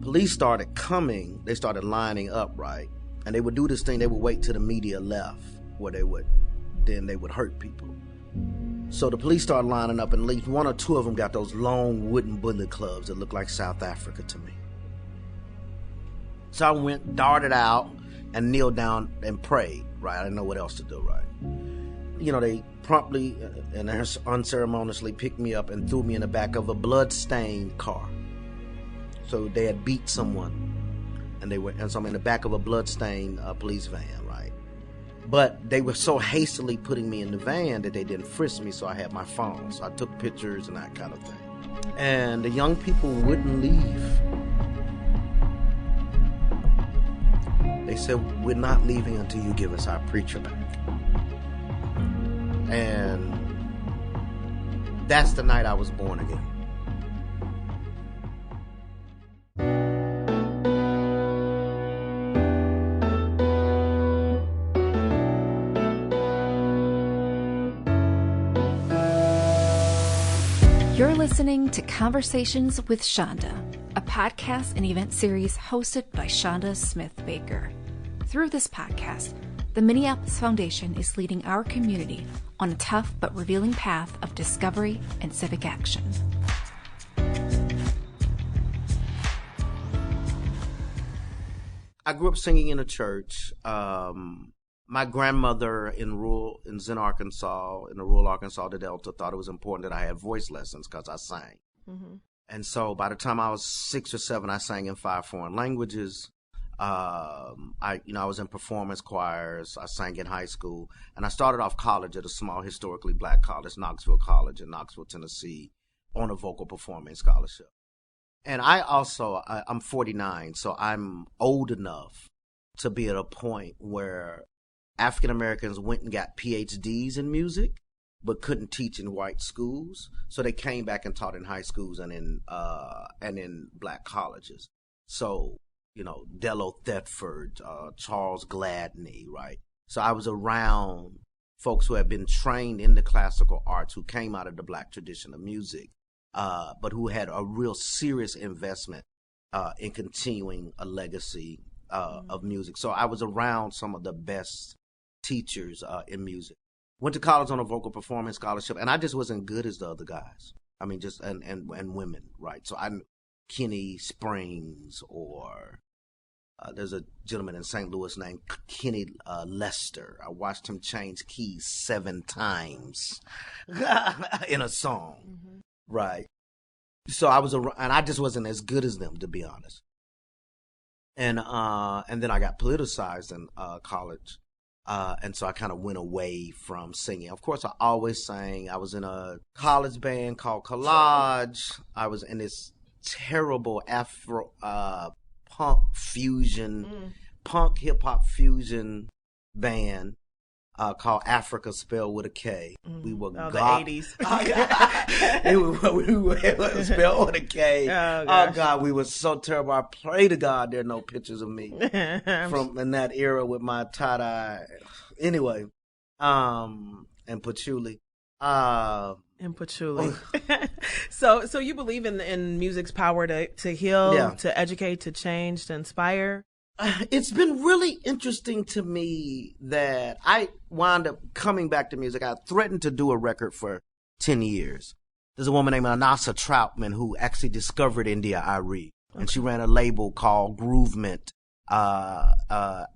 police started coming, they started lining up, right? And they would do this thing, they would wait till the media left, where they would hurt people. So the police started lining up, and at least one or two of them got those long wooden bullet clubs that looked like South Africa to me. So I went, darted out, and kneeled down and prayed, right? I didn't know what else to do, right? You know, they promptly and unceremoniously picked me up and threw me in the back of a blood-stained car. So they had beat someone, and so I'm in the back of a blood-stained police van, right? But they were so hastily putting me in the van that they didn't frisk me, so I had my phone. So I took pictures and that kind of thing. And the young people wouldn't leave. They said, we're not leaving until you give us our preacher back. And that's the night I was born again. You're listening to Conversations with Chanda, a podcast and event series hosted by Chanda Smith Baker. Through this podcast, the Minneapolis Foundation is leading our community on a tough but revealing path of discovery and civic action. I grew up singing in a church. My grandmother in rural Arkansas, the Delta, thought it was important that I had voice lessons because I sang. Mm-hmm. And so by the time I was 6 or 7, I sang in 5 foreign languages. I was in performance choirs. I sang in high school, and I started off college at a small historically black college, Knoxville College in Knoxville, Tennessee, on a vocal performance scholarship. And I'm 49, so I'm old enough to be at a point where African Americans went and got PhDs in music, but couldn't teach in white schools. So they came back and taught in high schools and in black colleges. So, you know, Dello Thetford, Charles Gladney, right? So I was around folks who had been trained in the classical arts, who came out of the black tradition of music, but who had a real serious investment in continuing a legacy of music. So I was around some of the best teachers in music. Went to college on a vocal performance scholarship, and I just wasn't good as the other guys. I mean, just and women, right? So I Kenny Springs, or there's a gentleman in St. Louis named Kenny Lester. I watched him change keys 7 times in a song, mm-hmm. Right? So I was and I just wasn't as good as them, to be honest. And then I got politicized in college. And so I kind of went away from singing. Of course, I always sang. I was in a college band called Collage. I was in this terrible Afro punk hip hop fusion band called Africa, spelled with a K. We were the 80s. We were spelled with a K. Oh God, we were so terrible. I pray to God there are no pictures of me from in that era with my tie-dye. Anyway, and patchouli. And patchouli. So you believe in music's power to heal, yeah. To educate, to change, to inspire? It's been really interesting to me that I wound up coming back to music. I threatened to do a record for 10 years. There's a woman named Anasa Troutman who actually discovered India Arie. Okay. And she ran a label called Groovement out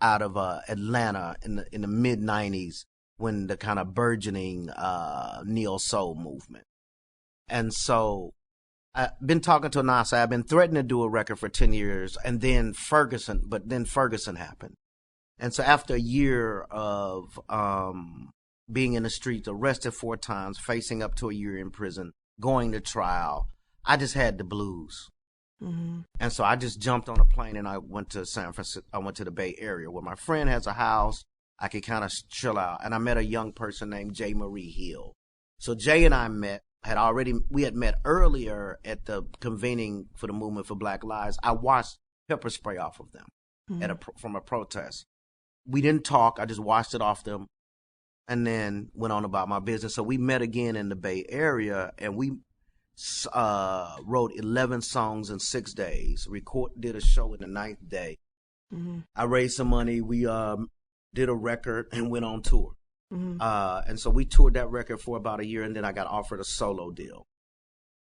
of Atlanta in the mid-'90s, when the kind of burgeoning neo-soul movement. And so I've been talking to Anasa. I've been threatening to do a record for 10 years, and then Ferguson happened. And so after a year of being in the streets, arrested 4 times, facing up to a year in prison, going to trial, I just had the blues. Mm-hmm. And so I just jumped on a plane and I went to San Francisco. I went to the Bay Area where my friend has a house. I could kind of chill out. And I met a young person named J. Marie Hill. So Jay and I we had met earlier at the convening for the Movement for Black Lives. I watched pepper spray off of them from a protest. We didn't talk. I just watched it off them and then went on about my business. So we met again in the Bay Area, and we wrote 11 songs in 6 days, did a show in the 9th day. Mm-hmm. I raised some money. We did a record and went on tour. Mm-hmm. And so we toured that record for about a year, and then I got offered a solo deal.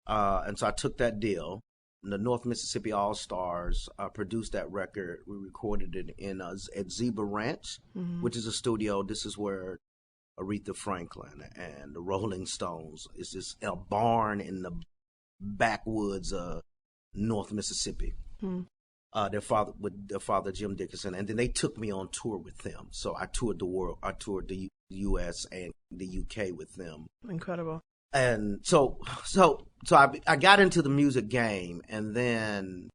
And so I took that deal. The North Mississippi All-Stars produced that record. We recorded it at Zebra Ranch, mm-hmm. which is a studio. This is where Aretha Franklin and the Rolling Stones. It's just a barn in the backwoods of North Mississippi. Mm-hmm. Their father Jim Dickinson, and then they took me on tour with them. So I toured the world. I toured the U.S. and the U.K. with them. Incredible. And so I got into the music game, and then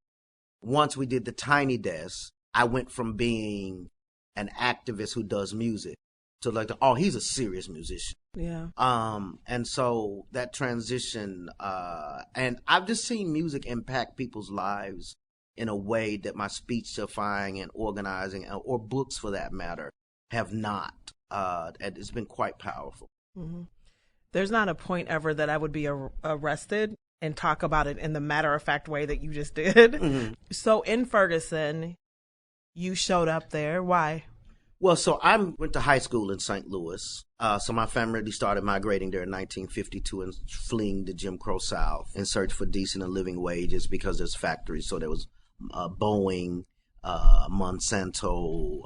once we did the Tiny Desk, I went from being an activist who does music to like, he's a serious musician. Yeah. And so that transition, and I've just seen music impact people's lives in a way that my speech defying and organizing, or books for that matter, have not. And it's been quite powerful. Mm-hmm. There's not a point ever that I would be arrested and talk about it in the matter-of-fact way that you just did. Mm-hmm. So in Ferguson, you showed up there. Why? Well, so I went to high school in St. Louis. So my family started migrating there in 1952 and fleeing the Jim Crow South in search for decent and living wages because there's factories. So there was Boeing, Monsanto,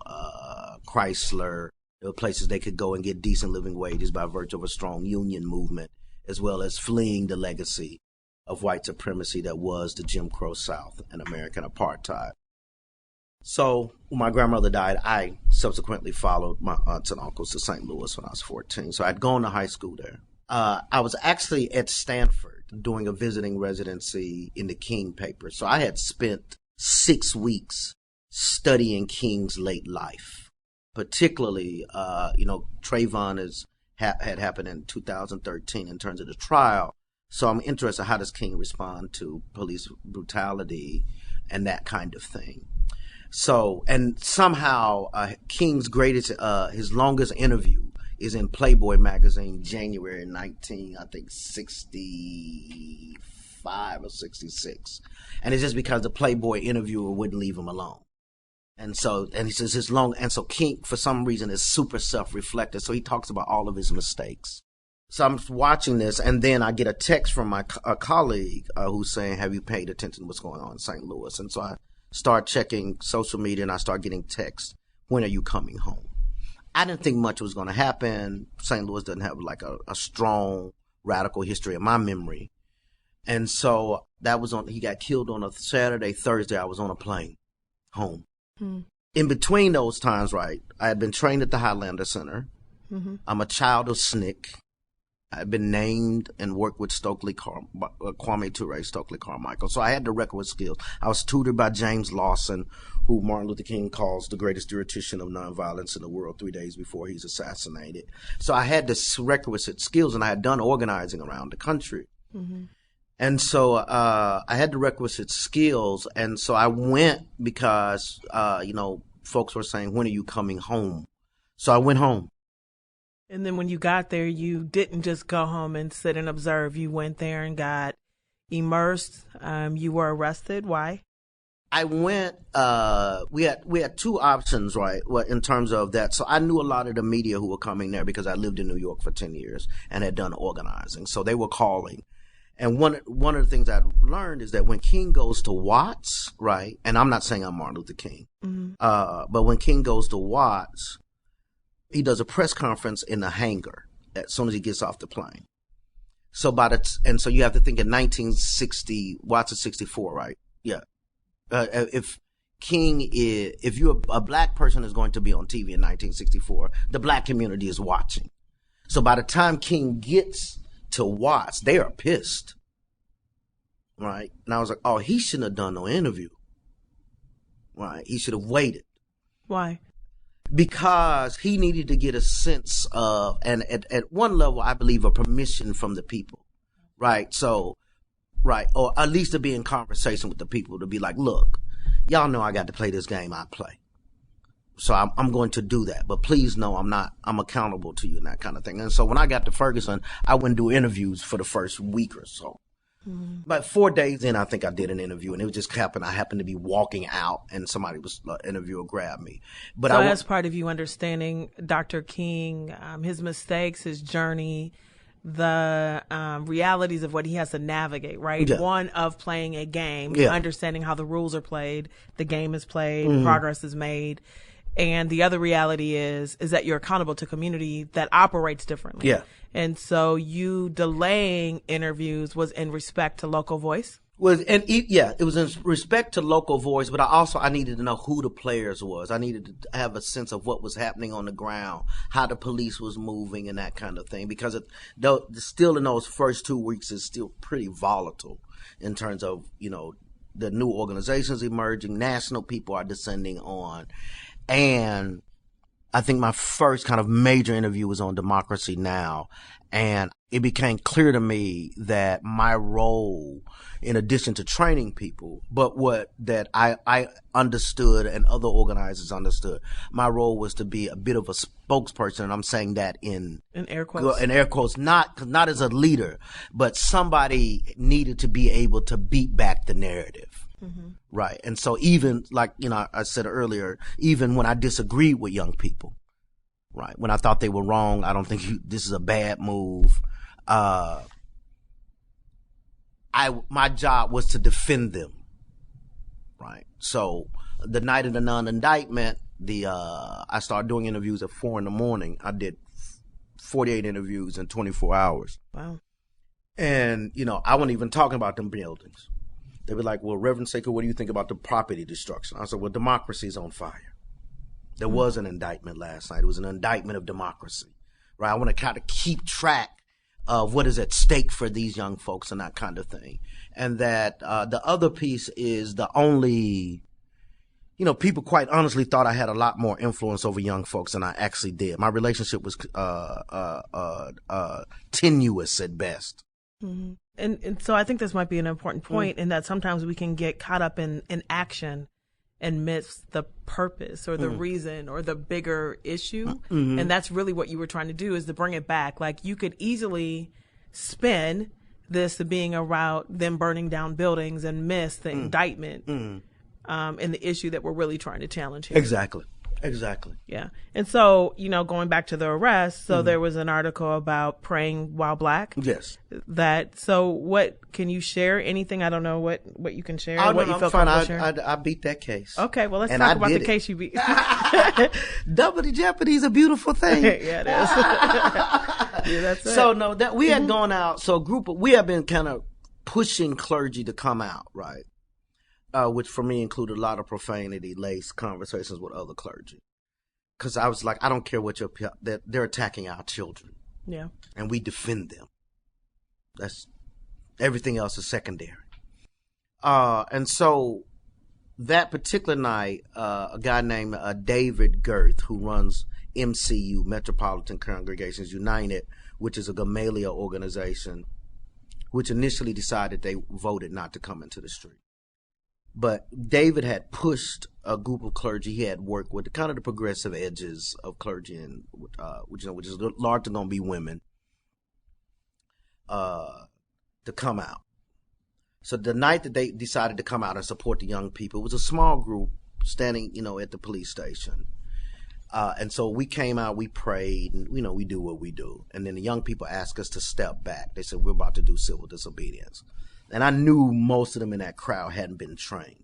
Chrysler. There were places they could go and get decent living wages by virtue of a strong union movement, as well as fleeing the legacy of white supremacy that was the Jim Crow South and American apartheid. So when my grandmother died, I subsequently followed my aunts and uncles to St. Louis when I was 14. So I'd gone to high school there. I was actually at Stanford doing a visiting residency in the King paper. So I had spent 6 weeks studying King's late life. Particularly, Trayvon had happened in 2013 in terms of the trial. So I'm interested, how does King respond to police brutality and that kind of thing? So, and somehow King's his longest interview is in Playboy magazine, January 65 or 66. And it's just because the Playboy interviewer wouldn't leave him alone. And he says so King, for some reason, is super self-reflective. So he talks about all of his mistakes. So I'm watching this, and then I get a text from a colleague who's saying, have you paid attention to what's going on in St. Louis? And so I start checking social media, and I start getting texts, when are you coming home? I didn't think much was going to happen. St. Louis doesn't have like a strong radical history in my memory. And so he got killed on a Saturday, Thursday, I was on a plane home. In between those times, right, I had been trained at the Highlander Center. Mm-hmm. I'm a child of SNCC. I've been named and worked with Kwame Ture, Stokely Carmichael. So I had the requisite skills. I was tutored by James Lawson, who Martin Luther King calls the greatest theoretician of nonviolence in the world 3 days before he's assassinated. So I had the requisite skills, and I had done organizing around the country. Mm-hmm. And so I had the requisite skills, and so I went because, folks were saying, when are you coming home? So I went home. And then when you got there, you didn't just go home and sit and observe. You went there and got immersed. You were arrested. Why? I went, we had two options, right, in terms of that. So I knew a lot of the media who were coming there because I lived in New York for 10 years and had done organizing. So they were calling. And one of the things I learned is that when King goes to Watts, right, and I'm not saying I'm Martin Luther King, mm-hmm. But when King goes to Watts, he does a press conference in the hangar as soon as he gets off the plane. So so you have to think in 1960, Watts is 64, right? Yeah. If you're a black person is going to be on TV in 1964, the black community is watching. So by the time King gets to Watts, they are pissed, right? And I was like, he shouldn't have done no interview, right? He should have waited. Why? Because he needed to get a sense of, and at one level, I believe, a permission from the people, right? So, right, or at least to be in conversation with the people, to be like, look, y'all know I got to play this game I play. So I'm going to do that, but please know I'm accountable to you and that kind of thing. And so when I got to Ferguson, I wouldn't do interviews for the first week or so. But 4 days in, I think I did an interview, and it just happened. I happened to be walking out, and somebody was interviewer grabbed me. But so, as part of you understanding Dr. King, his mistakes, his journey, the realities of what he has to navigate, right? Yeah. One of playing a game, understanding how the rules are played, the game is played, progress is made. And the other reality is that you're accountable to community that operates differently. Yeah. And so you delaying interviews was in respect to local voice? It was in respect to local voice, but I needed to know who the players was. I needed to have a sense of what was happening on the ground, how the police was moving and that kind of thing, because still in those first 2 weeks is still pretty volatile in terms of, the new organizations emerging, national people are descending on. And I think my first kind of major interview was on Democracy Now! And it became clear to me that my role, in addition to training people, but that I understood and other organizers understood, my role was to be a bit of a spokesperson. And I'm saying that in air quotes. In air quotes, not as a leader, but somebody needed to be able to beat back the narrative. Mm-hmm. Right. And so even like, I said earlier, even when I disagreed with young people, right, when I thought they were wrong, I don't think this is a bad move. My job was to defend them. Right. So the night of the non-indictment, I started doing interviews at 4 a.m. I did 48 interviews in 24 hours. Wow. And, I wasn't even talking about them buildings. They were like, well, Reverend Sekou, what do you think about the property destruction? I said, well, democracy is on fire. There was an indictment last night. It was an indictment of democracy, right? I want to kind of keep track of what is at stake for these young folks and that kind of thing. And that the other piece is the only, people quite honestly thought I had a lot more influence over young folks than I actually did. My relationship was tenuous at best. Mm-hmm. And so I think this might be an important point in that sometimes we can get caught up in action and miss the purpose or the reason or the bigger issue. Mm-hmm. And that's really what you were trying to do, is to bring it back. Like, you could easily spin this to being about them burning down buildings and miss the indictment and the issue that we're really trying to challenge here. Exactly. Yeah. And so, going back to the arrest, so there was an article about praying while black. Yes. So what, can you share anything? I don't know what you can share. Oh, what no, you feel fine. sharing? I beat that case. Okay. Well, let's talk about the case you beat. Double jeopardy is a beautiful thing. Yeah, it is. Yeah, that's it. So no, that we had gone out. So we have been kind of pushing clergy to come out, right? Which for me included a lot of profanity-laced conversations with other clergy. Because I was like, I don't care what they're attacking our children. Yeah. And we defend them. That's, everything else is secondary. And so that particular night, a guy named David Girth, who runs MCU, Metropolitan Congregations United, which is a Gamaliel organization, which initially decided they voted not to come into the street. But David had pushed a group of clergy he had worked with, kind of the progressive edges of clergy, and which is largely going to be women, to come out. So the night that they decided to come out and support the young people, it was a small group standing, at the police station. And so we came out, we prayed, and, we do what we do. And then the young people asked us to step back. They said, we're about to do civil disobedience. And I knew most of them in that crowd hadn't been trained.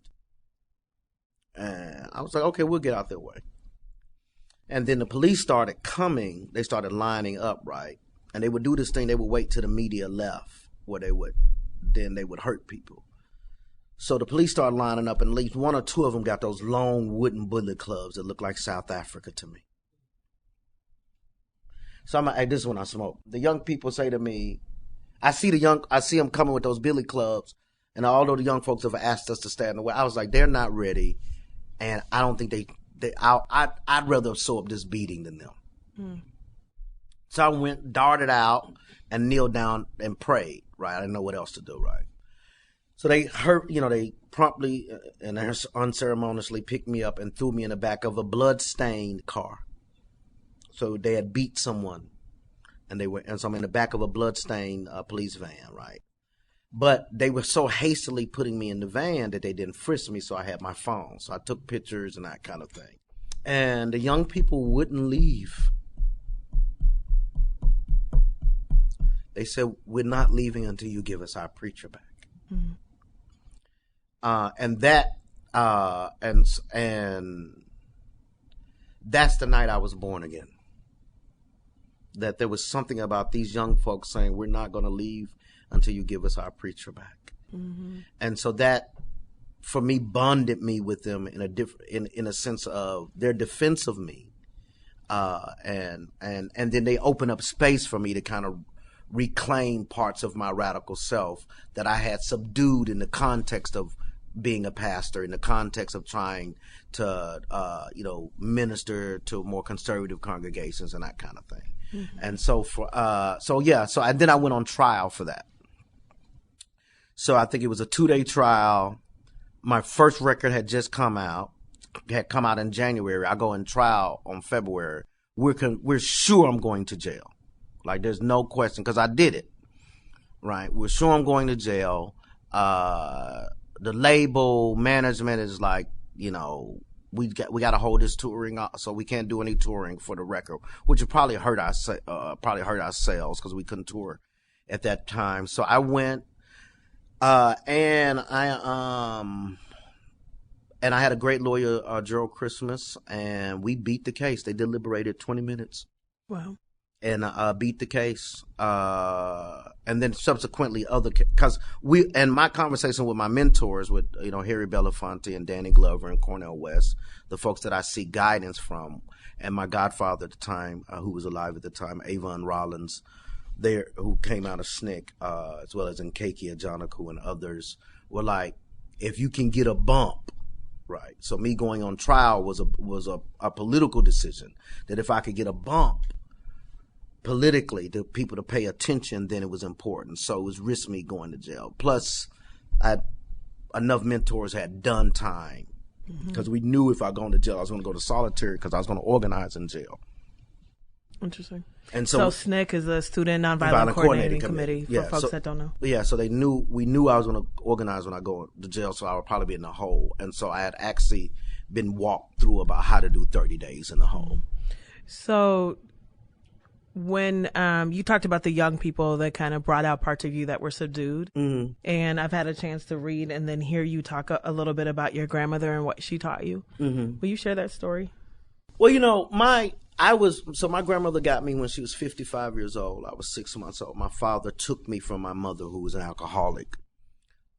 And I was like, okay, we'll get out their way. And then the police started coming. They started lining up, right? And they would do this thing. They would wait till the media left, where they would hurt people. So the police started lining up, and at least one or two of them got those long wooden bullet clubs that look like South Africa to me. So I'm like, hey, this is when I smoke. The young people say to me, I see them coming with those billy clubs, and although the young folks have asked us to stand in the way, I was like, they're not ready, and I don't think I'd rather absorb this beating than them. Mm. So I darted out, and kneeled down and prayed. Right, I didn't know what else to do. Right, so they they promptly and unceremoniously picked me up and threw me in the back of a blood-stained car. So they had beat someone. And so I'm in the back of a blood-stained police van, right? But they were so hastily putting me in the van that they didn't frisk me, so I had my phone. So I took pictures and that kind of thing. And the young people wouldn't leave. They said, we're not leaving until you give us our preacher back. Mm-hmm. And that's the night I was born again. That there was something about these young folks saying, we're not going to leave until you give us our preacher back. Mm-hmm. And so that, for me, bonded me with them in a sense of their defense of me. And then they opened up space for me to kind of reclaim parts of my radical self that I had subdued in the context of being a pastor, in the context of trying to, minister to more conservative congregations and that kind of thing. Mm-hmm. And and then I went on trial for that. So I think it was a 2-day trial. My first record had just come out in January. I go in trial on February. We're sure I'm going to jail. Like, there's no question, because I did it, right? We're sure I'm going to jail. The label management is like, we got to hold this touring, so we can't do any touring for the record, which would probably hurt our sales because we couldn't tour at that time. So I went, and I had a great lawyer, Gerald Christmas, and we beat the case. They deliberated 20 minutes. Wow. And beat the case, and then subsequently my conversation with my mentors, with Harry Belafonte and Danny Glover and Cornel West, the folks that I seek guidance from, and my godfather at the time, who was alive at the time, Avon Rollins, who came out of SNCC, as well as Nkeki Ajanaku and others, were like, if you can get a bump. Right. So me going on trial was a political decision, that if I could get a bump politically, to people to pay attention, then it was important. So it was risk me going to jail. Plus, enough mentors had done time, because we knew if I go to jail, I was going to go to solitary, because I was going to organize in jail. Interesting. And so SNCC is a Student Nonviolent Coordinating Committee for folks that don't know. Yeah, so we knew I was going to organize when I go to jail, so I would probably be in the hole. And so I had actually been walked through about how to do 30 days in the hole. So when you talked about the young people that kind of brought out parts of you that were subdued, and I've had a chance to read and then hear you talk a little bit about your grandmother and what she taught you. Will you share that story? Well, my grandmother got me when she was 55 years old. I was 6 months old. My father took me from my mother, who was an alcoholic,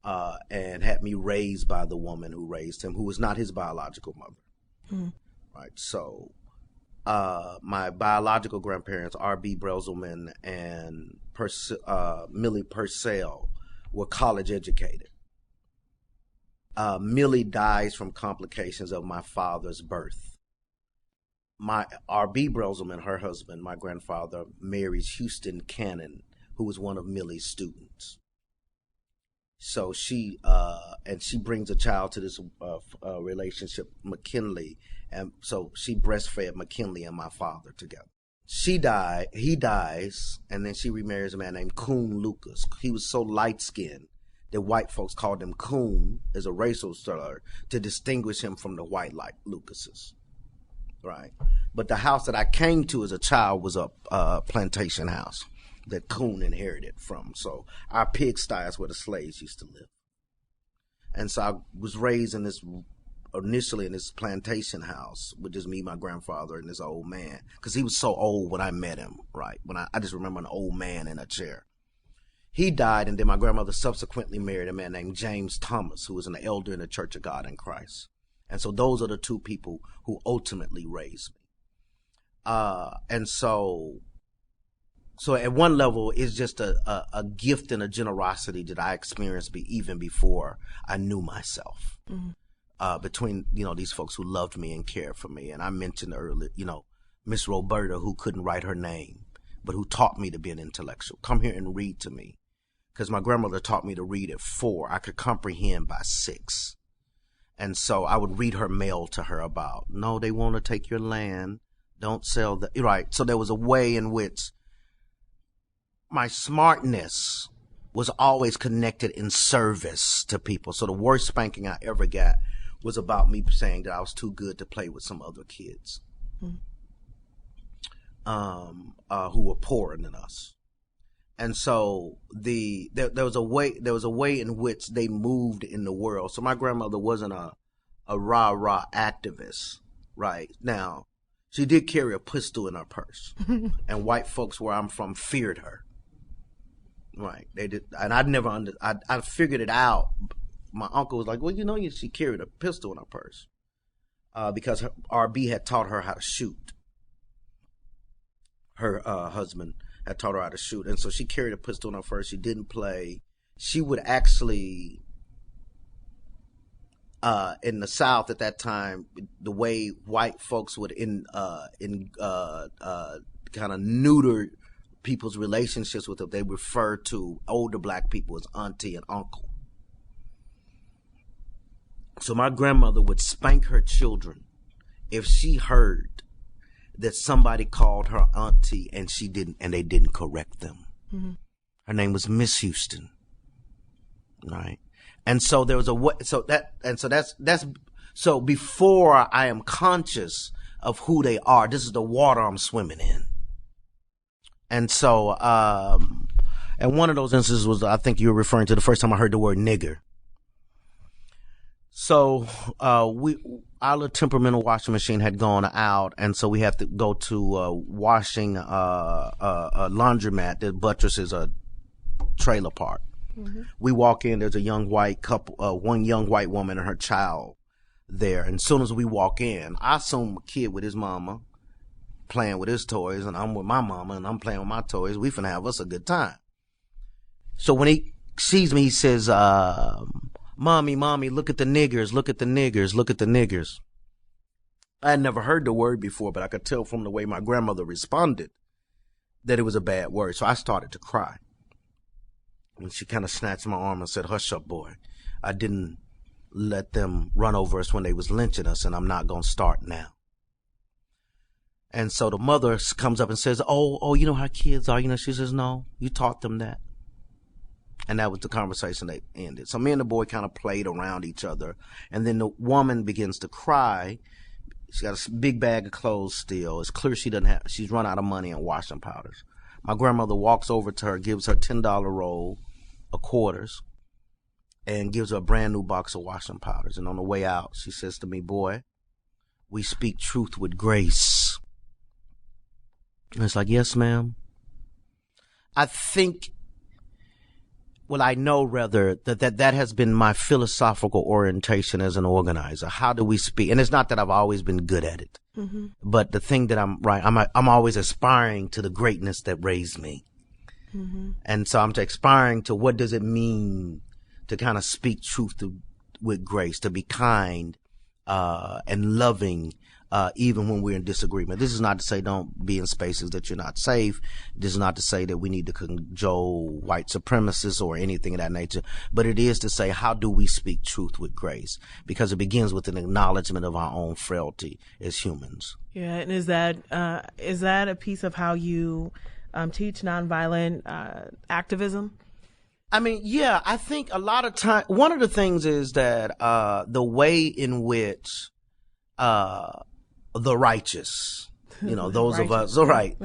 and had me raised by the woman who raised him, who was not his biological mother. Right. So my biological grandparents, R.B. Breselman and Millie Purcell, were college educated. Millie dies from complications of my father's birth. My R.B. Breselman, her husband, my grandfather, marries Houston Cannon, who was one of Millie's students. So she brings a child to this relationship, McKinley, and so she breastfed McKinley and my father together. He dies, and then she remarries a man named Coon Lucas. He was so light-skinned that white folks called him Coon as a racial slur to distinguish him from the white like Lucases. Right. But the house that I came to as a child was a plantation house that Coon inherited from. So our pigsty is where the slaves used to live. And so I was raised initially in this plantation house with just me, my grandfather, and this old man. Because he was so old when I met him, right? When I just remember an old man in a chair. He died, and then my grandmother subsequently married a man named James Thomas, who was an elder in the Church of God in Christ. And so those are the two people who ultimately raised me. And so at one level, it's just a gift and a generosity that I experienced even before I knew myself. Between, these folks who loved me and cared for me. And I mentioned earlier, Miss Roberta, who couldn't write her name, but who taught me to be an intellectual. Come here and read to me. Because my grandmother taught me to read at 4. I could comprehend by 6. And so I would read her mail to her about, no, they want to take your land. Don't sell the, right. So there was a way in which my smartness was always connected in service to people. So the worst spanking I ever got was about me saying that I was too good to play with some other kids who were poorer than us. And so there was a way in which they moved in the world. So my grandmother wasn't a rah-rah activist, right? Now, she did carry a pistol in her purse, and white folks where I'm from feared her. Right, they did, and I figured it out. My uncle was like, "Well, she carried a pistol in her purse, because her RB had taught her how to shoot. Her husband had taught her how to shoot, and so she carried a pistol in her purse. She didn't play. She would actually, in the South at that time, the way white folks would kind of neuter people's relationships with them, they refer to older black people as auntie and uncle. So my grandmother would spank her children if she heard that somebody called her auntie and they didn't correct them. Mm-hmm. Her name was Miss Houston, right? And so there was so before I am conscious of who they are, this is the water I'm swimming in. And so, and one of those instances was, I think you were referring to the first time I heard the word nigger. So, our little temperamental washing machine had gone out, and so we had to go to washing a laundromat that buttresses a trailer park. Mm-hmm. We walk in, there's a young white couple, one young white woman and her child there. And as soon as we walk in, I assume a kid with his mama playing with his toys, and I'm with my mama and I'm playing with my toys. We finna have us a good time. So when he sees me, he says, mommy, look at the niggers, look at the niggers, look at the niggers. I had never heard the word before, but I could tell from the way my grandmother responded that it was a bad word. So I started to cry. And she kind of snatched my arm and said, hush up, boy. I didn't let them run over us when they was lynching us, and I'm not going to start now. And so the mother comes up and says, oh, you know how kids are. She says, no, you taught them that. And that was the conversation that ended. So me and the boy kind of played around each other. And then the woman begins to cry. She's got a big bag of clothes still. It's clear she's run out of money on washing powders. My grandmother walks over to her, gives her $10 roll of quarters, and gives her a brand new box of washing powders. And on the way out, she says to me, boy, we speak truth with grace. And it's like, yes, ma'am. I know rather that has been my philosophical orientation as an organizer. How do we speak? And it's not that I've always been good at it, mm-hmm. but the thing that I'm always aspiring to the greatness that raised me. Mm-hmm. And so I'm aspiring to what does it mean to kind of speak truth with grace, to be kind and loving, even when we're in disagreement. This is not to say don't be in spaces that you're not safe. This is not to say that we need to cajole white supremacists or anything of that nature. But it is to say, how do we speak truth with grace? Because it begins with an acknowledgement of our own frailty as humans. Yeah, and is that a piece of how you teach nonviolent activism? I mean, yeah, I think a lot of time, one of the things is that the way in which the righteous, those of us, all right,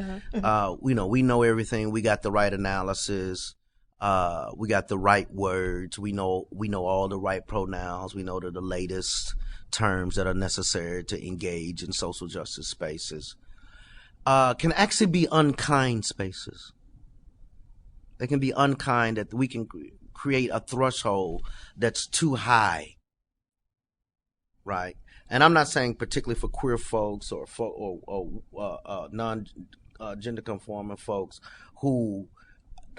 we know everything. We got the right analysis. We got the right words. We know all the right pronouns. We know the latest terms that are necessary to engage in social justice spaces. Can actually be unkind spaces. They can be unkind, that we can create a threshold that's too high, right? And I'm not saying particularly for queer folks or non-gender conforming folks who,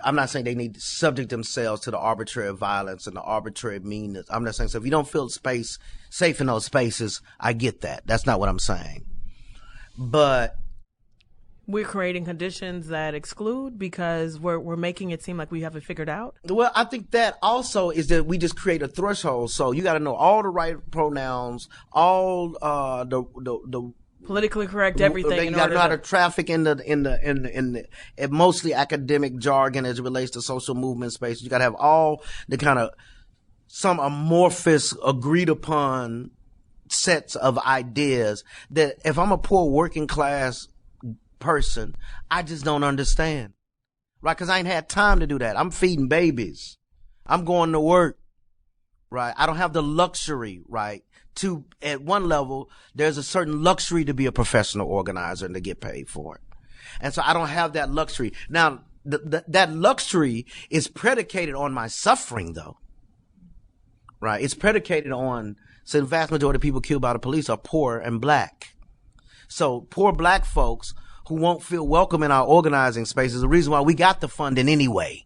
I'm not saying they need to subject themselves to the arbitrary violence and the arbitrary meanness. I'm not saying, so if you don't feel safe in those spaces, I get that. That's not what I'm saying. But we're creating conditions that exclude because we're making it seem like we have it figured out. Well, I think that also is that we just create a threshold. So you got to know all the right pronouns, all the politically correct everything. You got to know how to traffic in the mostly academic jargon as it relates to social movement space. You got to have all the kind of some amorphous, agreed upon sets of ideas that if I'm a poor working class person, I just don't understand, right? Because I ain't had time to do that. I'm feeding babies. I'm going to work, right? I don't have the luxury, right? To, at one level, there's a certain luxury to be a professional organizer and to get paid for it. And so I don't have that luxury. Now, that luxury is predicated on my suffering, though, right? It's predicated on, so the vast majority of people killed by the police are poor and black. So poor black folks who won't feel welcome in our organizing space is the reason why we got the funding anyway.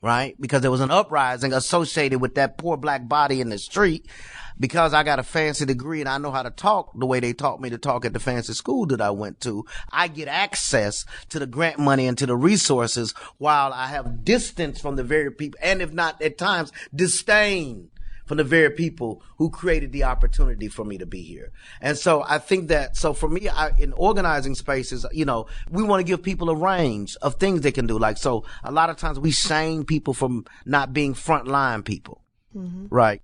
Right? Because there was an uprising associated with that poor black body in the street. Because I got a fancy degree and I know how to talk the way they taught me to talk at the fancy school that I went to, I get access to the grant money and to the resources while I have distance from the very people, and if not at times, disdain from the very people who created the opportunity for me to be here. And so I think that, so for me, in organizing spaces, we want to give people a range of things they can do. Like, so a lot of times we shame people from not being frontline people, right?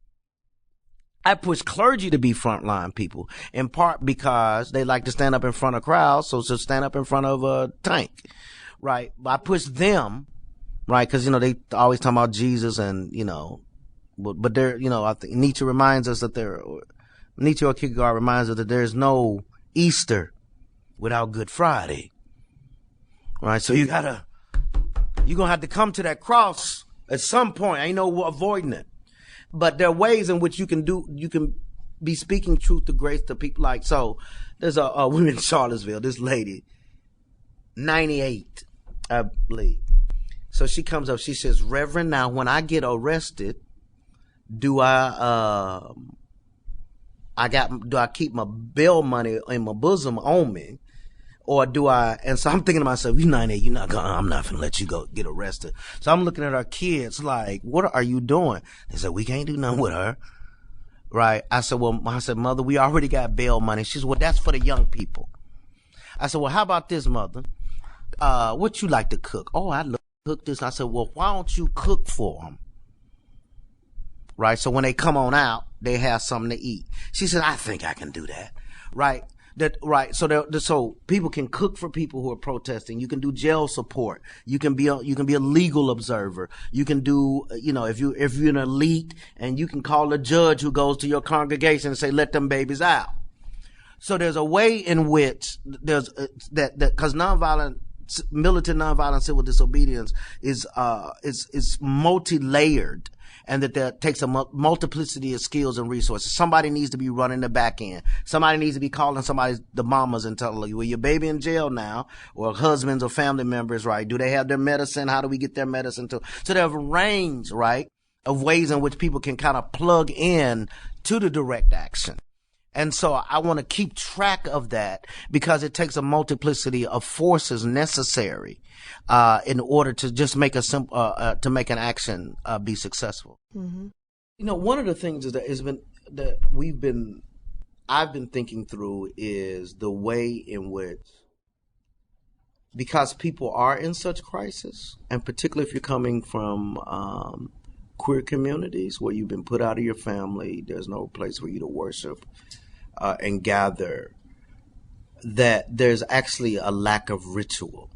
I push clergy to be frontline people, in part because they like to stand up in front of crowds, so to stand up in front of a tank, right? I push them, right? Because, they always talk about Jesus and, But there, I think Nietzsche reminds us that Nietzsche or Kierkegaard reminds us that there's no Easter without Good Friday. Right? So you're going to have to come to that cross at some point. Ain't no avoiding it. But there are ways in which you can be speaking truth to grace to people. Like, so there's a woman in Charlottesville, this lady, 98, I believe. So she comes up, she says, Reverend, now when I get arrested, do I keep my bail money in my bosom on me, or do I? And so I'm thinking to myself, I'm not gonna let you go get arrested. So I'm looking at our kids like, what are you doing? They said, we can't do nothing with her, right? I said, Mother, we already got bail money. She said, well, that's for the young people. I said, well, how about this, Mother? What you like to cook? Oh, I love to cook this. I said, well, why don't you cook for them? Right? So when they come on out, they have something to eat. She said, I think I can do that. Right? Right. So people can cook for people who are protesting. You can do jail support. You can be a legal observer. You can do, if you're an elite, and you can call a judge who goes to your congregation and say, let them babies out. So there's a way in which there's because militant nonviolent civil disobedience is multi-layered. And that takes a multiplicity of skills and resources. Somebody needs to be running the back end. Somebody needs to be calling the mamas and telling you, well, your baby in jail now, or husbands or family members, right? Do they have their medicine? How do we get their medicine to? So there's a range, right, of ways in which people can kind of plug in to the direct action. And so I want to keep track of that because it takes a multiplicity of forces necessary in order to just make to make an action be successful. Mm-hmm. One of the things I've been thinking through is the way in which, because people are in such crisis, and particularly if you're coming from queer communities where you've been put out of your family, there's no place for you to worship and gather, that there's actually a lack of ritual.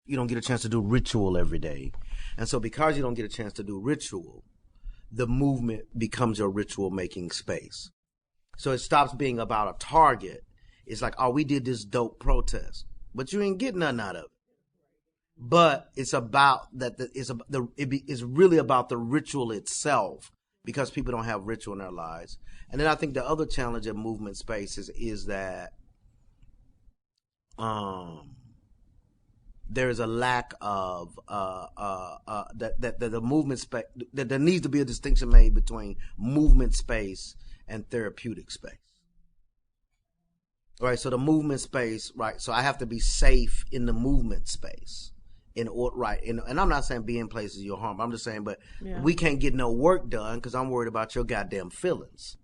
You don't get a chance to do ritual every day. And so because you don't get a chance to do ritual, the movement becomes your ritual making space. So it stops being about a target. It's like, oh, we did this dope protest, but you ain't getting nothing out of it. But it's about that. It's really about the ritual itself, because people don't have ritual in their lives. And then I think the other challenge of movement spaces is that there is a lack of that the movement space, that there needs to be a distinction made between movement space and therapeutic space. Right, so the movement space, right? So I have to be safe in the movement space. And I'm not saying be in places you'll harm. I'm just saying, but we can't get no work done because I'm worried about your goddamn feelings.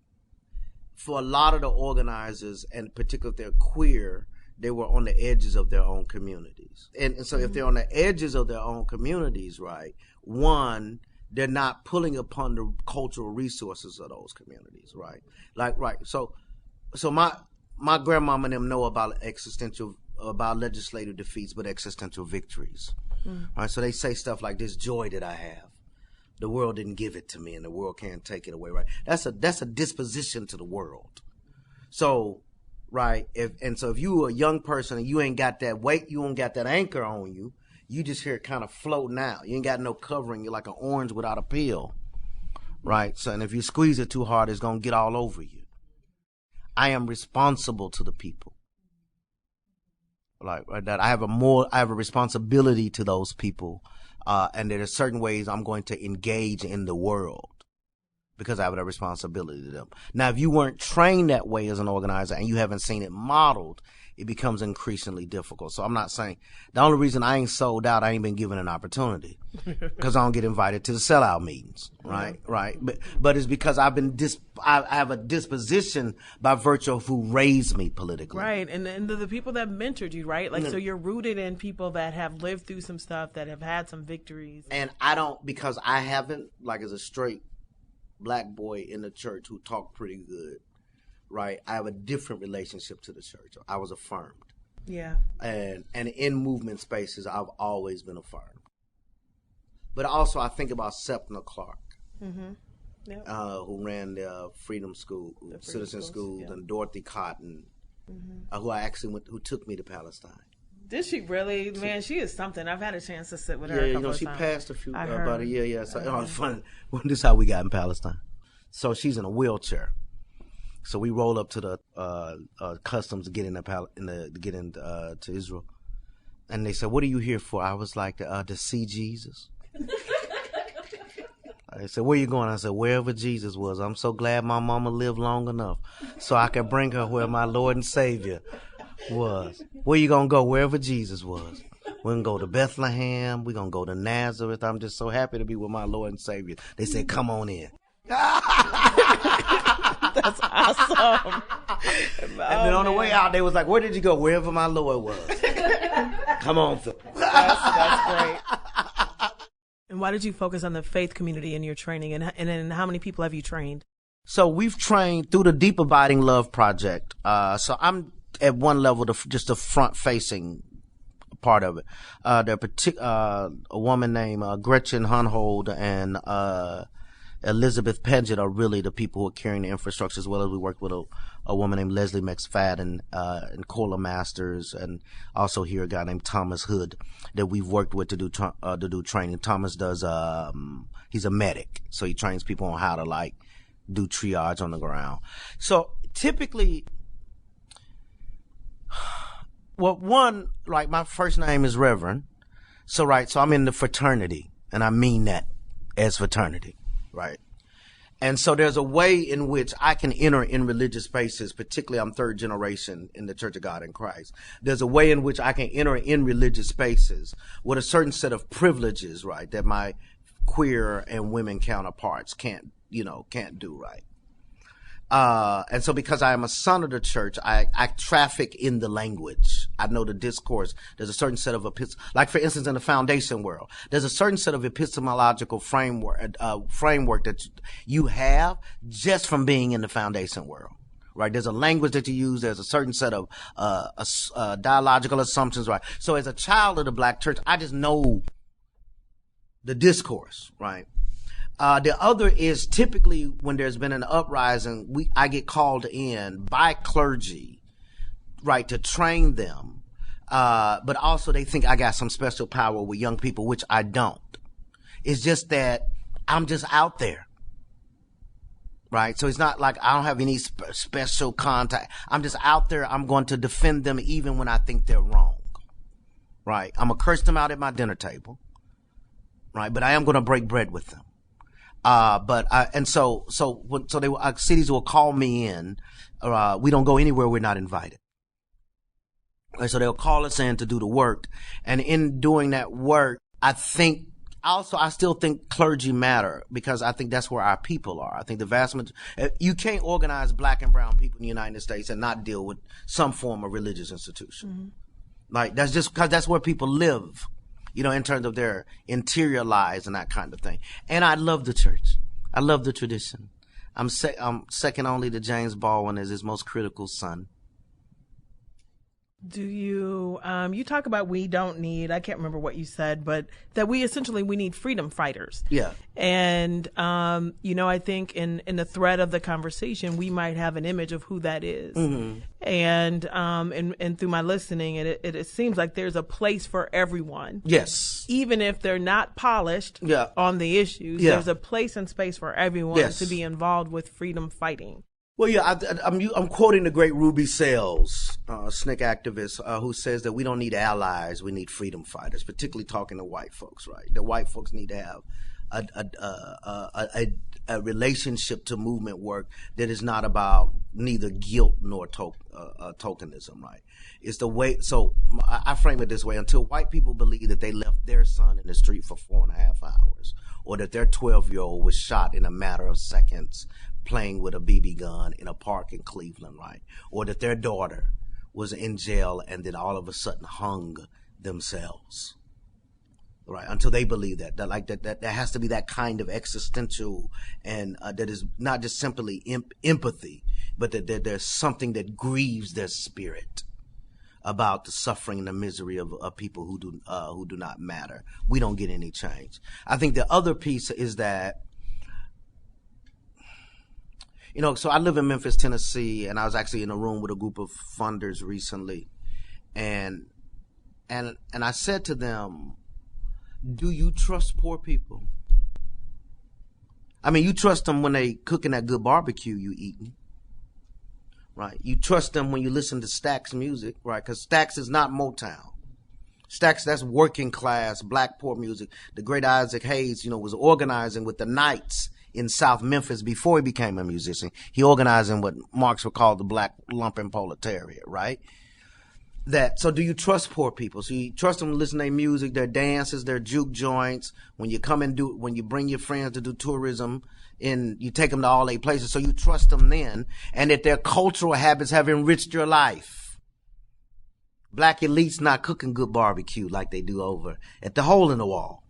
for a lot of the organizers, and particularly if they're queer, they were on the edges of their own communities. And so if they're on the edges of their own communities, right, one, they're not pulling upon the cultural resources of those communities, right? Like, right. So my grandmama and them know about legislative defeats, but existential victories. Right? So they say stuff like, this joy that I have, the world didn't give it to me and the world can't take it away, right? That's a disposition to the world. So, right, if you a young person and you ain't got that weight, you don't got that anchor on you, you just here kind of floating out. You ain't got no covering. You're like an orange without a peel, right? So, and if you squeeze it too hard, it's going to get all over you. I am responsible to the people. Like that, I have a responsibility to those people, and there are certain ways I'm going to engage in the world because I have a responsibility to them. Now, if you weren't trained that way as an organizer and you haven't seen it modeled, it becomes increasingly difficult. So I'm not saying the only reason I ain't sold out, I ain't been given an opportunity because I don't get invited to the sellout meetings, right? Yeah. Right. But it's because I have a disposition by virtue of who raised me politically. Right. And the people that mentored you, right? Like, so you're rooted in people that have lived through some stuff, that have had some victories. And I don't, because I haven't, like as a straight black boy in the church who talked pretty good, right? I have a different relationship to the church. I was affirmed. Yeah. And in movement spaces, I've always been affirmed. But also, I think about Sepna Clark, yep. Who ran the Freedom School, Citizen Schools, yeah. And Dorothy Cotton, who took me to Palestine. Did she really? Man, she is something. I've had a chance to sit with her a couple of times. She passed a few, about a year, yeah. So, it's funny. This is how we got in Palestine. So she's in a wheelchair. So we roll up to the customs to get into Israel, and they said, "What are you here for?" I was like, "To see Jesus." They said, "Where you going?" I said, "Wherever Jesus was. I'm so glad my mama lived long enough so I could bring her where my Lord and Savior was." "Where you gonna go?" "Wherever Jesus was. We're gonna go to Bethlehem. We're gonna go to Nazareth. I'm just so happy to be with my Lord and Savior." They said, "Come on in." That's awesome. And then on the way out, they was like, "Where did you go?" "Wherever my Lord was." Come on, Phil. That's great. And why did you focus on the faith community in your training? And then how many people have you trained? So we've trained through the Deep Abiding Love Project. So I'm at one level, just the front-facing part of it. A woman named Gretchen Hunhold and Elizabeth Paget are really the people who are carrying the infrastructure, as well as we worked with a woman named Leslie McFadden and Cola Masters, and also here a guy named Thomas Hood that we've worked with to do training. Thomas does he's a medic, so he trains people on how to do triage on the ground. So typically, well, one, my first name is Reverend, so I'm in the fraternity, and I mean that as fraternity. Right. And so there's a way in which I can enter in religious spaces, particularly I'm third generation in the Church of God in Christ. There's a way in which I can enter in religious spaces with a certain set of privileges, right, that my queer and women counterparts can't do, right. And so because I am a son of the church, I traffic in the language. I know the discourse. There's a certain set of like for instance, in the foundation world, there's a certain set of epistemological framework that you have just from being in the foundation world, right? There's a language that you use. There's a certain set of, dialogical assumptions, right? So as a child of the black church, I just know the discourse, right? The other is typically when there's been an uprising, I get called in by clergy, right, to train them. But also they think I got some special power with young people, which I don't. It's just that I'm just out there, right? So it's not like I don't have any special contact. I'm just out there. I'm going to defend them even when I think they're wrong, right? I'm going to curse them out at my dinner table, right? But I am going to break bread with them. So cities will call me in. We don't go anywhere we're not invited. And so they'll call us in to do the work. And in doing that work, I think also, I still think clergy matter because I think that's where our people are. I think the vast majority, you can't organize black and brown people in the United States and not deal with some form of religious institution. Mm-hmm. Like, that's just because that's where people live, in terms of their interior lives and that kind of thing. And I love the church. I love the tradition. I'm second only to James Baldwin as his most critical son. Do you, you talk about we don't need, I can't remember what you said, but that we need freedom fighters. Yeah. And, I think in the thread of the conversation, we might have an image of who that is. Mm-hmm. And through my listening, it seems like there's a place for everyone. Yes. Even if they're not polished on the issues, there's a place and space for everyone to be involved with freedom fighting. Well, yeah, I'm quoting the great Ruby Sales, SNCC activist, who says that we don't need allies, we need freedom fighters, particularly talking to white folks, right? The white folks need to have a relationship to movement work that is not about neither guilt nor tokenism, right? It's the way, so I frame it this way: until white people believe that they left their son in the street for 4.5 hours, or that their 12-year-old was shot in a matter of seconds playing with a BB gun in a park in Cleveland, right? Or that their daughter was in jail and then all of a sudden hung themselves, right? Until they believe that there has to be that kind of existential and that is not just simply empathy, but that there's something that grieves their spirit about the suffering and the misery of people who do not matter. We don't get any change. I think the other piece is that, so I live in Memphis, Tennessee, and I was actually in a room with a group of funders recently, and I said to them, do you trust poor people? I mean, you trust them when they cooking that good barbecue you eating, right? You trust them when you listen to Stax music, right? Because Stax is not Motown. Stax, that's working class, black poor music. The great Isaac Hayes, was organizing with the Knights in South Memphis before he became a musician. He organized in what Marx would call the black lumpen proletariat, right? So do you trust poor people? So you trust them to listen to their music, their dances, their juke joints. When you when you bring your friends to do tourism, and you take them to all 8 places. So you trust them then, and that their cultural habits have enriched your life. Black elites not cooking good barbecue like they do over at the Hole in the Wall,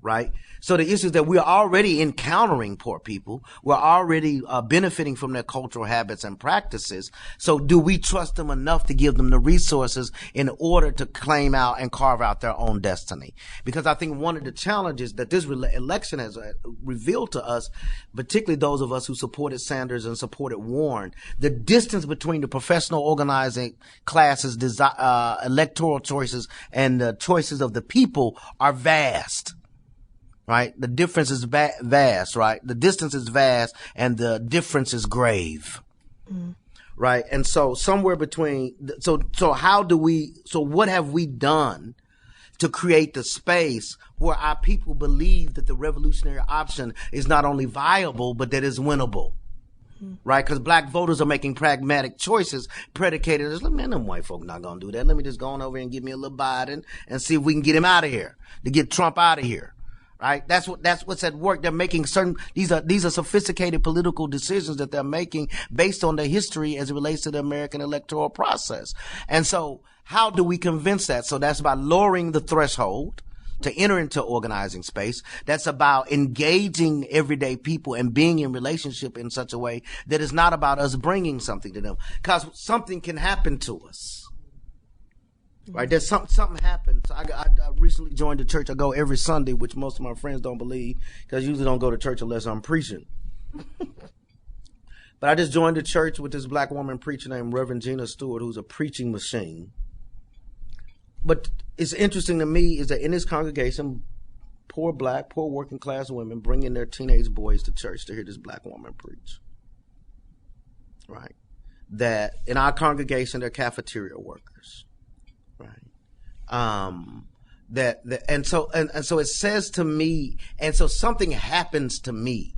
right? So the issue is that we're already encountering poor people. We're already benefiting from their cultural habits and practices. So do we trust them enough to give them the resources in order to claim out and carve out their own destiny? Because I think one of the challenges that this election has revealed to us, particularly those of us who supported Sanders and supported Warren, the distance between the professional organizing classes' electoral choices and the choices of the people are vast. Right? The difference is vast, right? The distance is vast and the difference is grave. Mm. Right? And so somewhere between, so what have we done to create the space where our people believe that the revolutionary option is not only viable, but that it's winnable? Right? Because black voters are making pragmatic choices predicated as, man, them white folk not going to do that. Let me just go on over and give me a little Biden and see if we can get him out of here, to get Trump out of here. Right? That's what's at work. They're making these are sophisticated political decisions that they're making based on the history as it relates to the American electoral process. And so how do we convince that? So that's by lowering the threshold to enter into organizing space. That's about engaging everyday people and being in relationship in such a way that is not about us bringing something to them, because something can happen to us. Right, there's something happened. So I recently joined the church. I go every Sunday, which most of my friends don't believe, because I usually don't go to church unless I'm preaching. But I just joined the church with this black woman preacher named Reverend Gina Stewart, who's a preaching machine. But it's interesting to me is that in this congregation, poor working class women bring in their teenage boys to church to hear this black woman preach. Right, that in our congregation they're cafeteria workers. Right. And so it says to me, and so something happens to me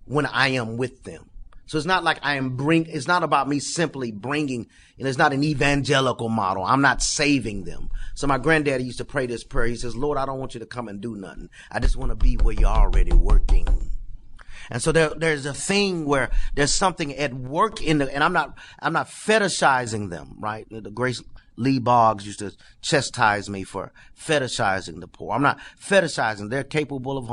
when I am with them. So it's not like it's not about me simply bringing, and it's not an evangelical model. I'm not saving them. So my granddaddy used to pray this prayer. He says, Lord, I don't want you to come and do nothing. I just want to be where you're already working. And so there's a thing where there's something at work and I'm not fetishizing them, right? The Grace Lee Boggs used to chastise me for fetishizing the poor. I'm not fetishizing. They're capable of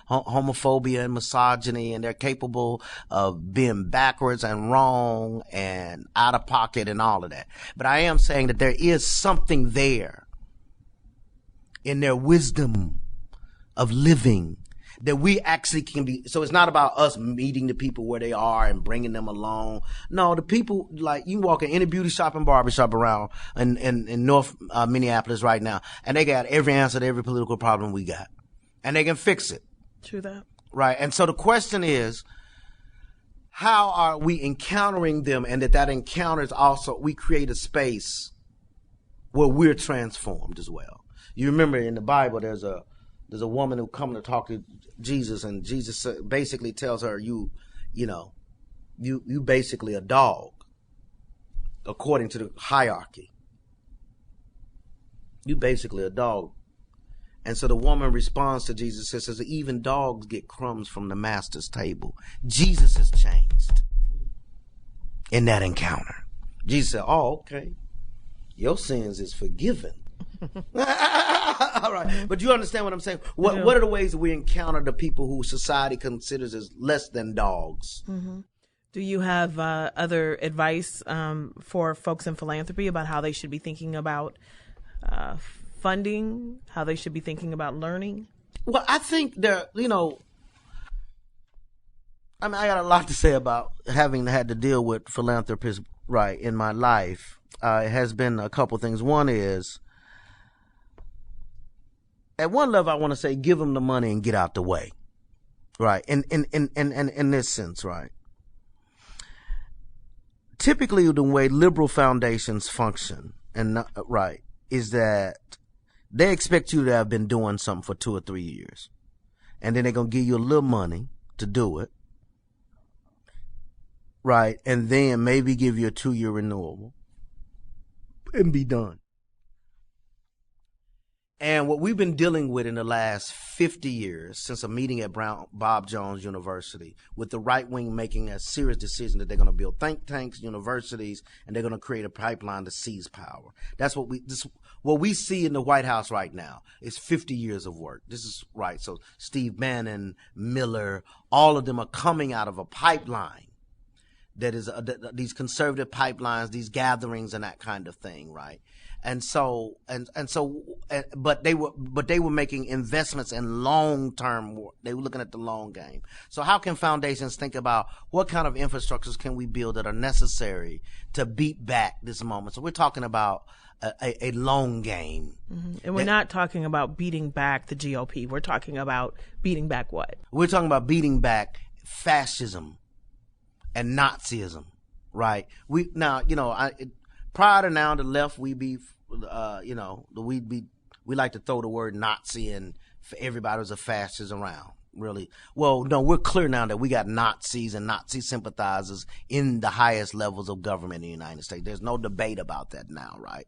homophobia and misogyny, and they're capable of being backwards and wrong and out of pocket and all of that. But I am saying that there is something there in their wisdom of living that we actually can be. So it's not about us meeting the people where they are and bringing them along. No, the people, like, you can walk in any beauty shop and barbershop around in North Minneapolis right now, and they got every answer to every political problem we got, and they can fix it. True that. Right. And so the question is, how are we encountering them, and that encounter is also, we create a space where we're transformed as well. You remember in the Bible, there's a woman who come to talk to Jesus, and Jesus basically tells her, you basically a dog, according to the hierarchy. You basically a dog. And so the woman responds to Jesus, says, even dogs get crumbs from the master's table. Jesus has changed in that encounter. Jesus said, oh, okay, your sins is forgiven. All right. But you understand what I'm saying? What are the ways that we encounter the people who society considers as less than dogs? Mm-hmm. Do you have other advice for folks in philanthropy about how they should be thinking about funding, how they should be thinking about learning? Well, I think I got a lot to say about having had to deal with philanthropists, right, in my life. It has been a couple things. One is, at one level, I want to say, give them the money and get out the way, right? In this sense, right? Typically, the way liberal foundations function, right, is that they expect you to have been doing something for 2 or 3 years, and then they're gonna give you a little money to do it, right? And then maybe give you a 2-year renewable and be done. And what we've been dealing with in the last 50 years, since a meeting at Bob Jones University, with the right wing making a serious decision that they're going to build think tanks, universities, and they're going to create a pipeline to seize power. That's what we see in the White House right now is 50 years of work. This is right. So Steve Bannon, Miller, all of them are coming out of a pipeline that is these conservative pipelines, these gatherings, and that kind of thing, right? But they were making investments in long-term work. They were looking at the long game. So how can foundations think about what kind of infrastructures can we build that are necessary to beat back this moment? So we're talking about a long game. Mm-hmm. And we're not talking about beating back the GOP. We're talking about beating back what? We're talking about beating back fascism and Nazism, right? Prior to now, the left, we like to throw the word Nazi and for everybody was a fascist around, really. Well, no, we're clear now that we got Nazis and Nazi sympathizers in the highest levels of government in the United States. There's no debate about that now, right?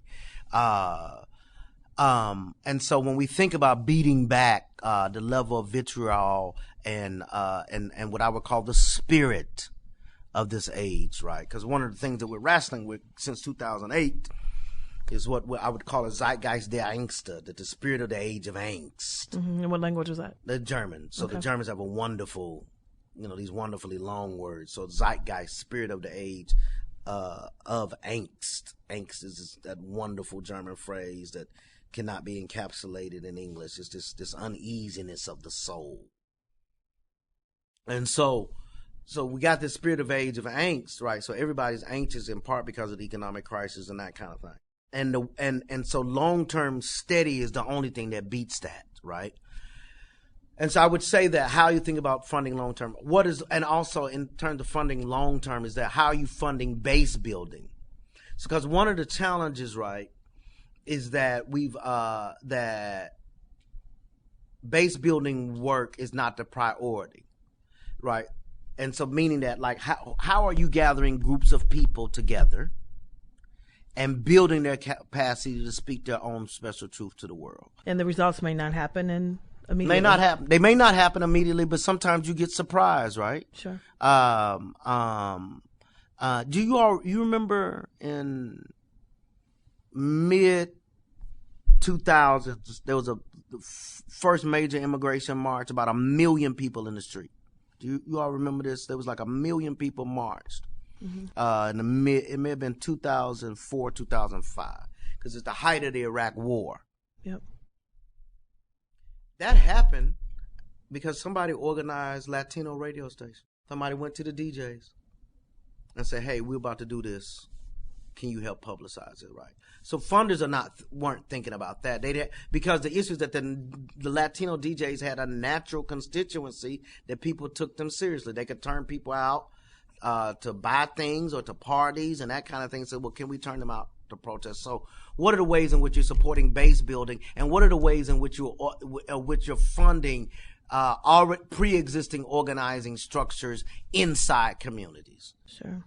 And so when we think about beating back the level of vitriol and what I would call the spirit of this age, right? Because one of the things that we're wrestling with since 2008 is what I would call a Zeitgeist der Ängste, the spirit of the age of angst. Mm-hmm. And what language is that? The German. So okay. The Germans have a wonderful, these wonderfully long words. So Zeitgeist, spirit of the age of angst. Angst is that wonderful German phrase that cannot be encapsulated in English. It's this uneasiness of the soul. And so we got this spirit of age of angst, right? So everybody's anxious in part because of the economic crisis and that kind of thing. And so long-term steady is the only thing that beats that, right? And so I would say that how you think about funding long-term, and also in terms of funding long-term, is that how are you funding base building? So because one of the challenges, right, is that that base building work is not the priority, right? And so meaning that, like, how are you gathering groups of people together and building their capacity to speak their own special truth to the world? And the results may not happen immediately. They may not happen immediately, but sometimes you get surprised, right? Sure. Do you remember in mid 2000s there was the first major immigration march, about 1 million people in the street? Do you all remember this? There was like 1 million people marched. Mm-hmm. It may have been 2004, 2005, because it's the height of the Iraq War. Yep. That happened because somebody organized Latino radio stations. Somebody went to the DJs and said, "Hey, we're about to do this. Can you help publicize it?" Right. So funders weren't thinking about that. Because the issue is that the Latino DJs had a natural constituency that people took them seriously. They could turn people out to buy things or to parties and that kind of thing. So, well, can we turn them out to protest? So, what are the ways in which you're supporting base building, and what are the ways in which you're funding already pre-existing organizing structures inside communities? Sure.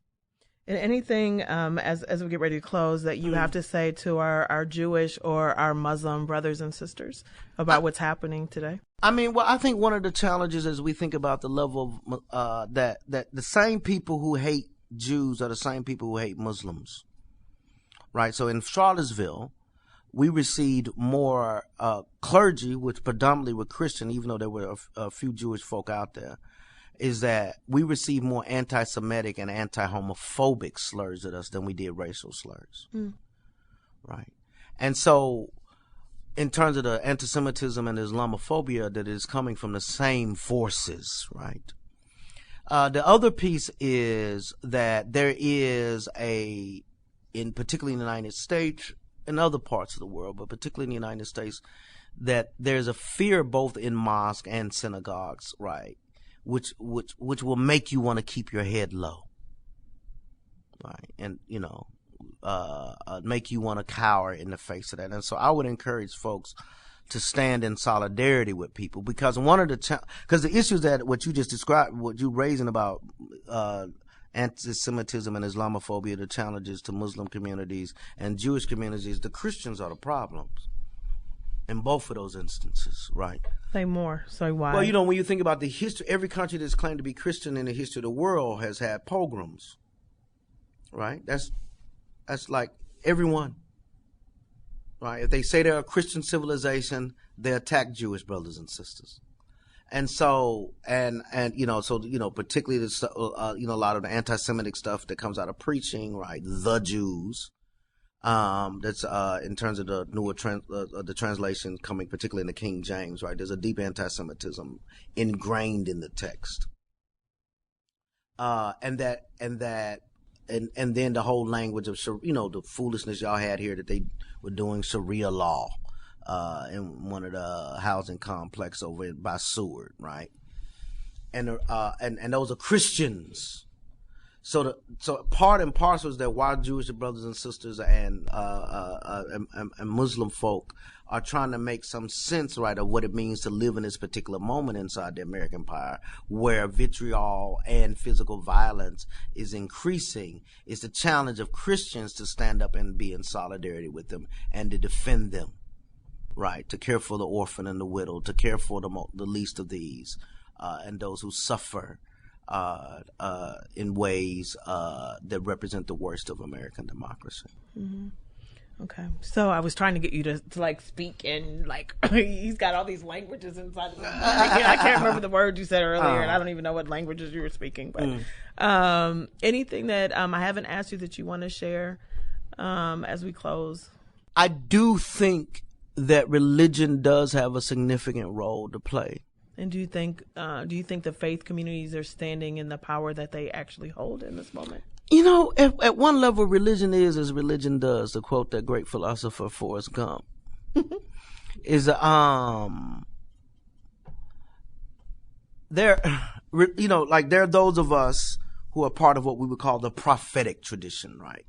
And anything as we get ready to close that you have to say to our Jewish or our Muslim brothers and sisters about what's happening today? I mean, well, I think one of the challenges as we think about the level of that the same people who hate Jews are the same people who hate Muslims, right? So in Charlottesville, we received more clergy, which predominantly were Christian, even though there were a few Jewish folk out there. Is that we received more anti-Semitic and anti-homophobic slurs at us than we did racial slurs, right? And so, in terms of the anti-Semitism and Islamophobia that is coming from the same forces, right? The other piece is that there is particularly in the United States and other parts of the world, but particularly in the United States, that there's a fear both in mosques and synagogues, right? Which will make you want to keep your head low, right? And make you want to cower in the face of that. And so I would encourage folks to stand in solidarity with people, because because the issues that what you just described, what you raising about anti-Semitism and Islamophobia, the challenges to Muslim communities and Jewish communities, the Christians are the problems in both of those instances, right? Say more. Say why. Well, when you think about the history, every country that's claimed to be Christian in the history of the world has had pogroms, right? That's like everyone, right? If they say they're a Christian civilization, they attack Jewish brothers and sisters. And so, particularly this, a lot of the anti-Semitic stuff that comes out of preaching, right? The Jews. That's in terms of the newer the translation coming, particularly in the King James, right? There's a deep anti-Semitism ingrained in the text, and then the whole language of the foolishness y'all had here that they were doing Sharia law in one of the housing complex over by Seward, right? And those are Christians. So part and parcel is that while Jewish brothers and sisters and Muslim folk are trying to make some sense, right, of what it means to live in this particular moment inside the American empire, where vitriol and physical violence is increasing, is the challenge of Christians to stand up and be in solidarity with them and to defend them, right, to care for the orphan and the widow, to care for the least of these, and those who suffer in ways that represent the worst of American democracy. Mm-hmm. Okay, so I was trying to get you to like speak in like he's got all these languages inside of him. I can't remember the word you said earlier, and I don't even know what languages you were speaking. But anything that I haven't asked you that you want to share as we close? I do think that religion does have a significant role to play. And do you think the faith communities are standing in the power that they actually hold in this moment? At one level, religion is as religion does, to quote that great philosopher Forrest Gump. There are those of us who are part of what we would call the prophetic tradition, right?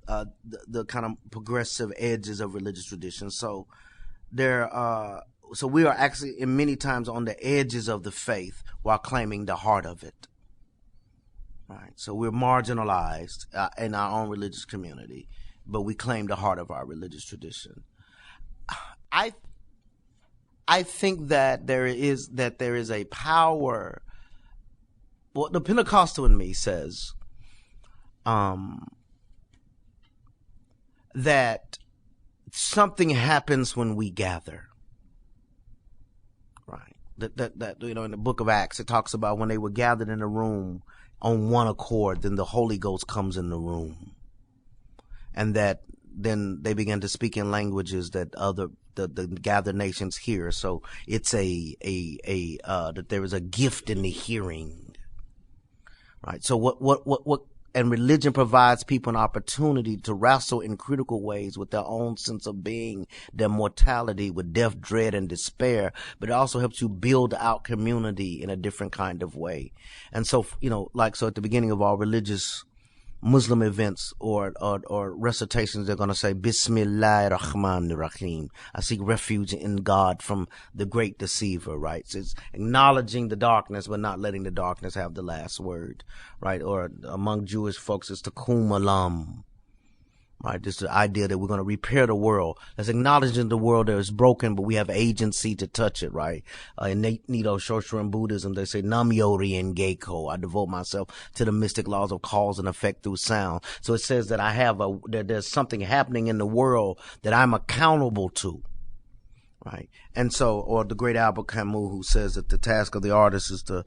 The kind of progressive edges of religious tradition. So we are actually in many times on the edges of the faith while claiming the heart of it, Right. So we're marginalized in our own religious community, but we claim the heart of our religious tradition. I think that there is a power. Well, the Pentecostal in me says that something happens when we gather. Right. That in the book of Acts it talks about when they were gathered in a room on one accord, then the Holy Ghost comes in the room, and that then they began to speak in languages that the gathered nations hear. So it's that there is a gift in the hearing, right? So what and religion provides people an opportunity to wrestle in critical ways with their own sense of being, their mortality, with death, dread, and despair. But it also helps you build out community in a different kind of way. And so, so at the beginning of all religious Muslim events or recitations, they're going to say, Bismillahir Rahmanir Rahim. I seek refuge in God from the great deceiver, right? So it's acknowledging the darkness, but not letting the darkness have the last word, right? Or among Jewish folks, it's Takum Alam, right? This is the idea that we're going to repair the world. That's acknowledging the world that is broken, but we have agency to touch it, right? In Nido Shoshuran Buddhism, they say, Nam Yori and Geiko. I devote myself to the mystic laws of cause and effect through sound. So it says that there's something happening in the world that I'm accountable to. Right. And so, or the great Albert Camus, who says that the task of the artist is the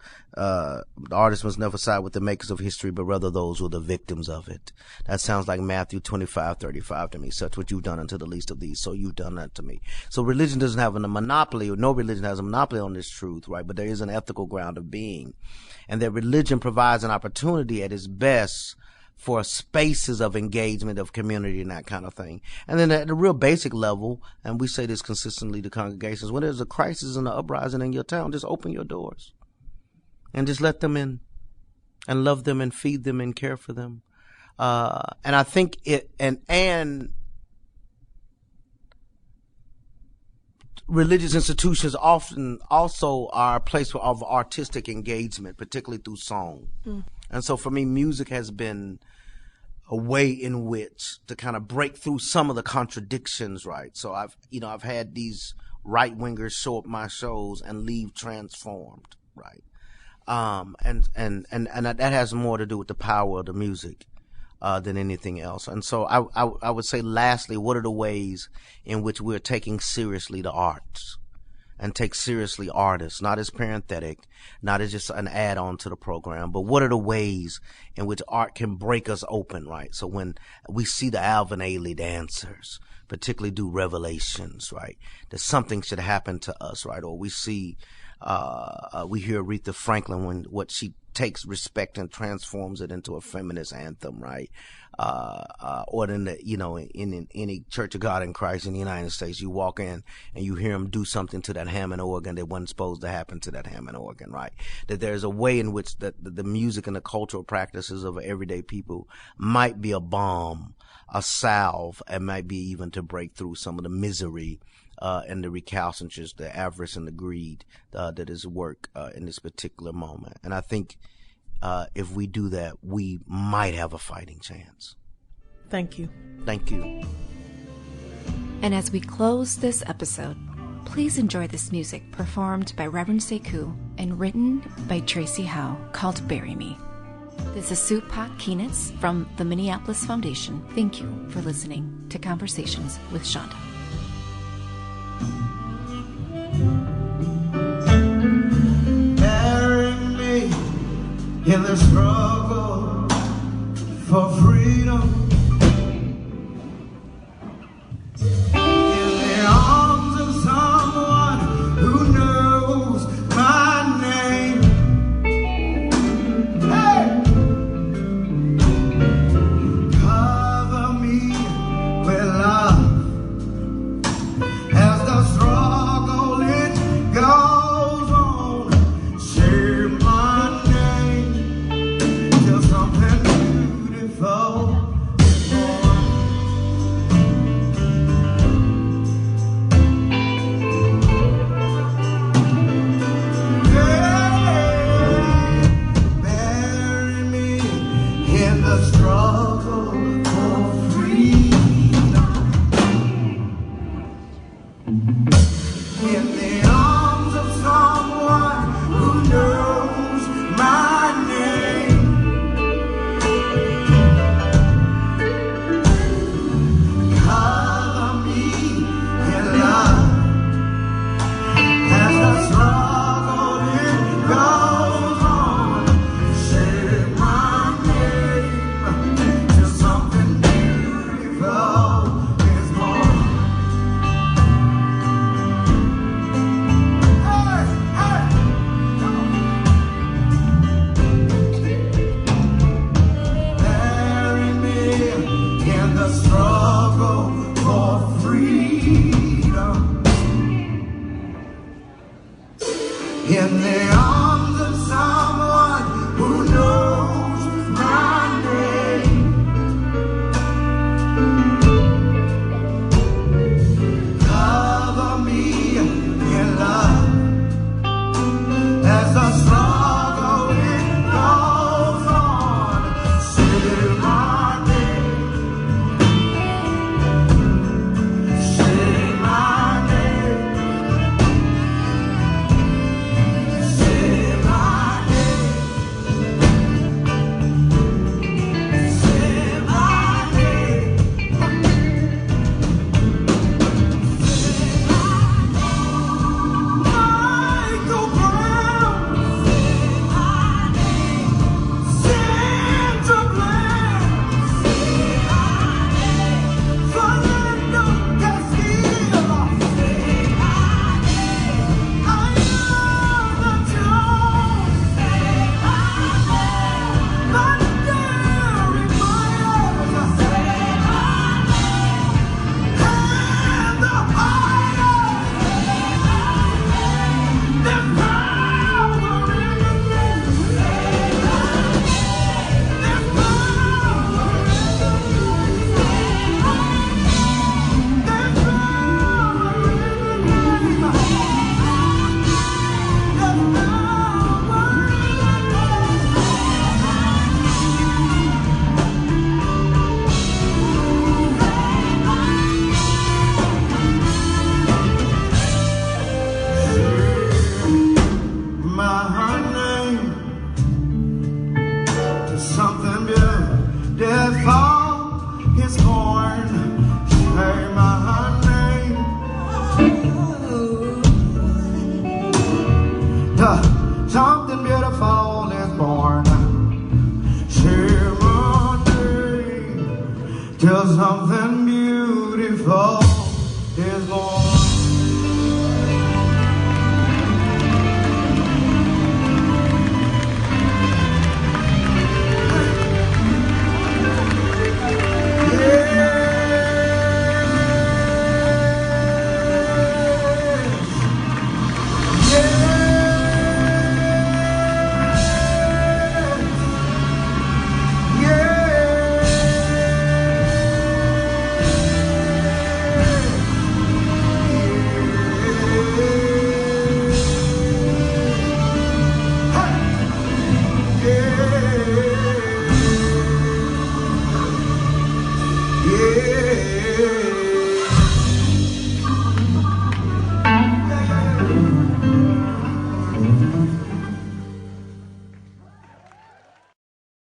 artist must never side with the makers of history, but rather those who are the victims of it. That sounds like Matthew 25:35 to me. Such what you've done unto the least of these, so you've done that to me. So religion doesn't have a monopoly, or no religion has a monopoly on this truth, right? But there is an ethical ground of being. And that religion provides an opportunity at its best for spaces of engagement, of community, and that kind of thing. And then at the real basic level, and we say this consistently to congregations, when there's a crisis and an uprising in your town, just open your doors and just let them in and love them and feed them and care for them. And I think and religious institutions often also are a place of artistic engagement, particularly through song. And so for me, music has been a way in which to kind of break through some of the contradictions, right? So I've had these right-wingers show up my shows and leave transformed, right? And that has more to do with the power of the music than anything else. And so I would say, lastly, what are the ways in which we're taking seriously the arts and take seriously artists, not as parenthetic, not as just an add-on to the program, but what are the ways in which art can break us open, right? So when we see the Alvin Ailey dancers, particularly do Revelations, right, that something should happen to us, right? Or we see, we hear Aretha Franklin when what she takes respect and transforms it into a feminist anthem, right? Or then, in any Church of God in Christ in the United States, you walk in and you hear them do something to that Hammond organ that wasn't supposed to happen to that Hammond organ, right? That there's a way in which the music and the cultural practices of everyday people might be a balm, a salve, and might be even to break through some of the misery and the recalcitrance, the avarice and the greed that is work in this particular moment. And I think if we do that, we might have a fighting chance. Thank you. Thank you. And as we close this episode, please enjoy this music performed by Reverend Sekou and written by Tracy Howe, called Bury Me. This is Supat Keenitz from the Minneapolis Foundation. Thank you for listening to Conversations with Chanda. Bury me in the struggle for freedom. the struggle for freedom. In the arms of someone who knows my name. Cover me in love as the struggle it goes on. Say my name. Say my name. Say my name. Say my name. Michael Brown. Sandra Bland. Fernando Castillo. Ayana Jones. Legendary Myers. And the fire. There's power in the name. There's power in the name. There's power in the name. There's my name to something beautiful is born. Say my name to something beautiful is born. Say my name till something beautiful is born.